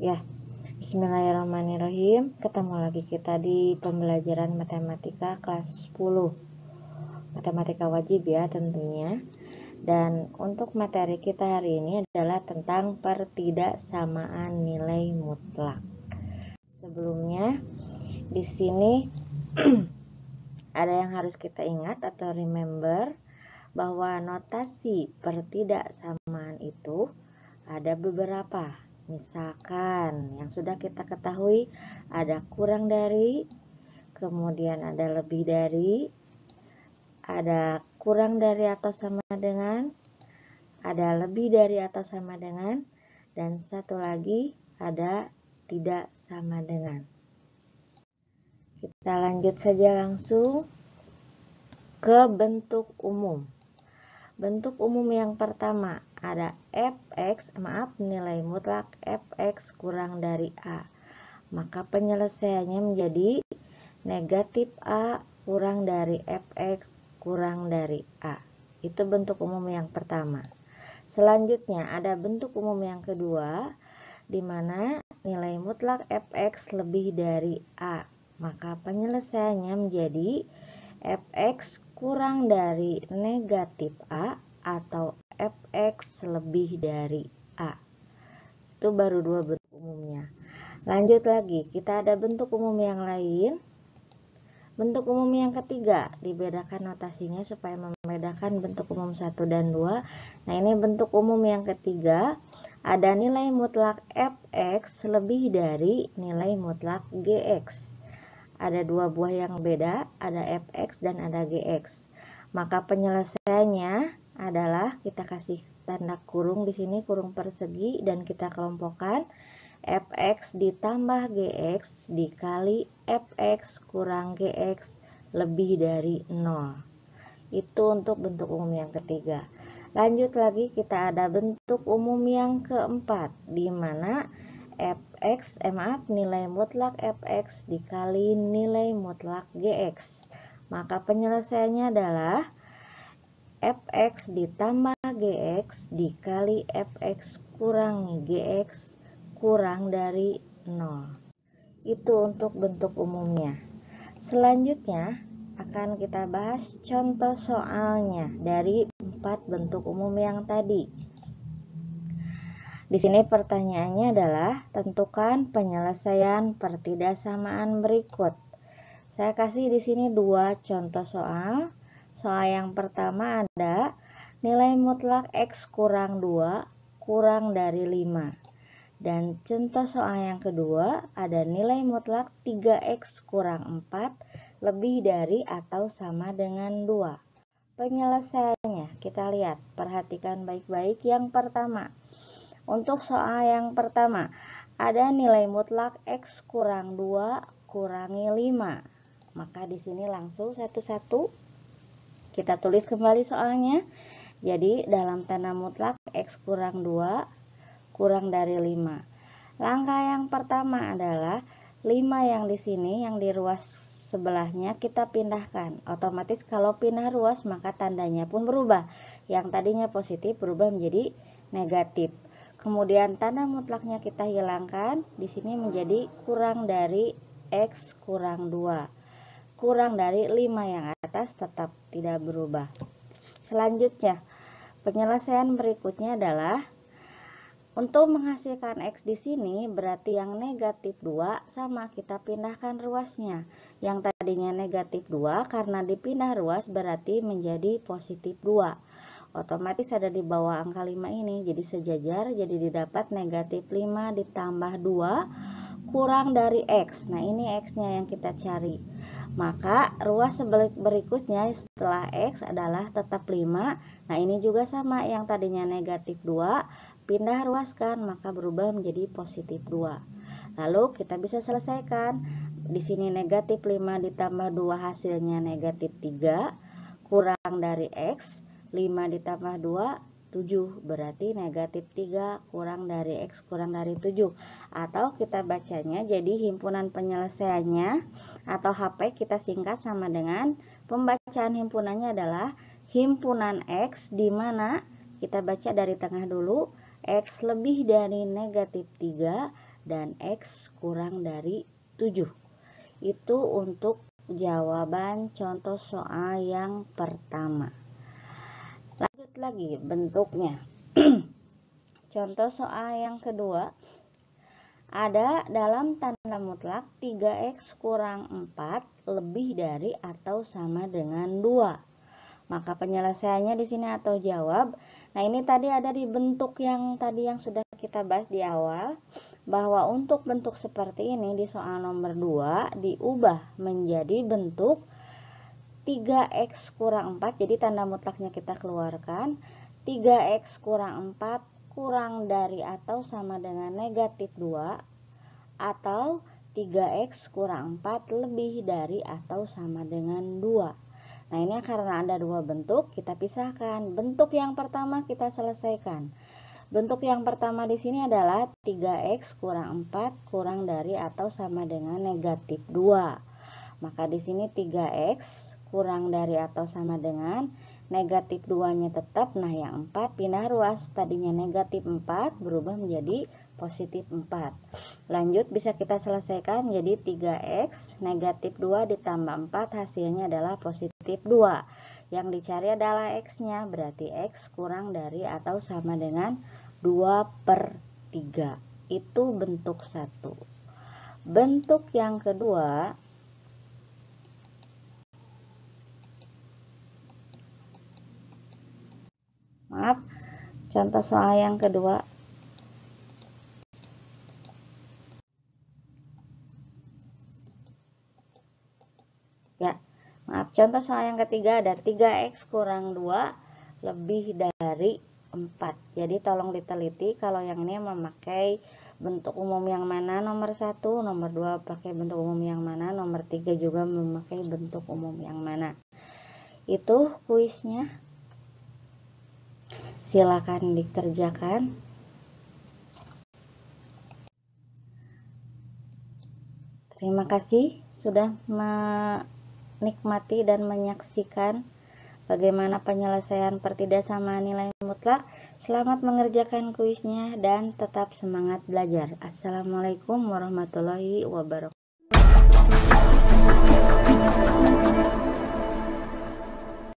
Ya, bismillahirrahmanirrahim. Ketemu lagi kita di pembelajaran matematika kelas 10. Matematika wajib ya tentunya. Dan untuk materi kita hari ini adalah tentang pertidaksamaan nilai mutlak. Sebelumnya di sini ada yang harus kita ingat atau remember bahwa notasi pertidaksamaan itu ada beberapa. Misalkan yang sudah kita ketahui ada kurang dari, kemudian ada lebih dari, ada kurang dari atau sama dengan, ada lebih dari atau sama dengan, dan satu lagi ada tidak sama dengan. Kita lanjut saja langsung ke bentuk umum. Bentuk umum yang pertama ada nilai mutlak fx kurang dari A. Maka penyelesaiannya menjadi negatif A kurang dari fx kurang dari A. Itu bentuk umum yang pertama. Selanjutnya ada bentuk umum yang kedua, di mana nilai mutlak fx lebih dari A. Maka penyelesaiannya menjadi fx kurang dari negatif A atau fx lebih dari A. Itu baru dua bentuk umumnya. Lanjut lagi, kita ada bentuk umum yang lain. Bentuk umum yang ketiga, dibedakan notasinya supaya membedakan bentuk umum 1 dan 2. Nah, ini bentuk umum yang ketiga, ada nilai mutlak fx lebih dari nilai mutlak gx. Ada dua buah yang beda, ada fx dan ada gx. Maka penyelesaiannya adalah kita kasih tanda kurung di sini, kurung persegi, dan kita kelompokkan fx ditambah gx dikali fx kurang gx lebih dari 0. Itu untuk bentuk umum yang ketiga. Lanjut lagi, kita ada bentuk umum yang keempat, di mana nilai mutlak fx dikali nilai mutlak gx. Maka penyelesaiannya adalah fx ditambah gx dikali fx kurang gx kurang dari 0. Itu untuk bentuk umumnya. Selanjutnya akan kita bahas contoh soalnya dari 4 bentuk umum yang tadi. Di sini pertanyaannya adalah tentukan penyelesaian pertidaksamaan berikut. Saya kasih di sini 2 contoh soal. Soal yang pertama ada nilai mutlak x kurang 2 kurang dari 5. Dan contoh soal yang kedua ada nilai mutlak 3x kurang 4 lebih dari atau sama dengan 2. Penyelesaiannya kita lihat, perhatikan baik-baik. Yang pertama, untuk soal yang pertama, ada nilai mutlak x kurang 2 kurangi 5. Maka di sini langsung satu-satu kita tulis kembali soalnya. Jadi dalam tanda mutlak x kurang 2 kurang dari 5. Langkah yang pertama adalah 5 yang di sini, yang di ruas sebelahnya kita pindahkan. Otomatis kalau pindah ruas maka tandanya pun berubah. Yang tadinya positif berubah menjadi negatif. Kemudian tanda mutlaknya kita hilangkan, di sini menjadi kurang dari x kurang 2. Kurang dari 5 yang atas tetap tidak berubah. Selanjutnya, penyelesaian berikutnya adalah untuk menghasilkan x di sini berarti yang negatif 2 sama kita pindahkan ruasnya. Yang tadinya negatif 2 karena dipindah ruas berarti menjadi positif 2. Otomatis ada di bawah angka 5 ini, jadi sejajar, jadi didapat negatif 5 ditambah 2 kurang dari x. Nah, ini x-nya yang kita cari. Maka ruas berikutnya setelah x adalah tetap 5. Nah, ini juga sama, yang tadinya negatif 2 pindah ruaskan, maka berubah menjadi positif 2. Lalu kita bisa selesaikan. Di sini negatif 5 ditambah 2 hasilnya negatif 3 kurang dari x. 5 ditambah 2, 7. Berarti negatif 3 kurang dari x kurang dari 7. Atau kita bacanya jadi himpunan penyelesaiannya atau HP kita singkat sama dengan pembacaan himpunannya adalah himpunan x, di mana kita baca dari tengah dulu, x lebih dari negatif 3 dan X kurang dari 7. Itu untuk jawaban contoh soal yang pertama. Lanjut lagi bentuknya. Contoh soal yang kedua, ada dalam tanda mutlak 3x kurang 4 lebih dari atau sama dengan 2. Maka penyelesaiannya di sini atau jawab. Nah, ini tadi ada di bentuk yang tadi yang sudah kita bahas di awal, bahwa untuk bentuk seperti ini di soal nomor 2 diubah menjadi bentuk 3x kurang 4. Jadi tanda mutlaknya kita keluarkan. 3x kurang 4 kurang dari atau sama dengan negatif 2, atau 3x kurang 4 lebih dari atau sama dengan 2. Nah, ini karena ada dua bentuk, kita pisahkan. Bentuk yang pertama kita selesaikan. Bentuk yang pertama di sini adalah 3x kurang 4 kurang dari atau sama dengan negatif 2. Maka di sini 3x kurang dari atau sama dengan negatif 2-nya tetap, nah yang 4 pindah ruas, tadinya negatif 4 berubah menjadi positif 4. Lanjut bisa kita selesaikan, jadi 3x negatif 2 ditambah 4 hasilnya adalah positif 2. Yang dicari adalah x-nya, berarti x kurang dari atau sama dengan 2/3. Itu bentuk 1. Bentuk yang kedua, contoh soal yang kedua. Contoh soal yang ketiga ada 3x kurang 2 lebih dari 4. Jadi tolong diteliti kalau yang ini memakai bentuk umum yang mana, nomor 1, nomor 2 pakai bentuk umum yang mana, nomor 3 juga memakai bentuk umum yang mana. Itu kuisnya. Silakan dikerjakan. Terima kasih sudah menikmati dan menyaksikan bagaimana penyelesaian pertidaksamaan nilai mutlak. Selamat mengerjakan kuisnya dan tetap semangat belajar. Assalamualaikum warahmatullahi wabarakatuh.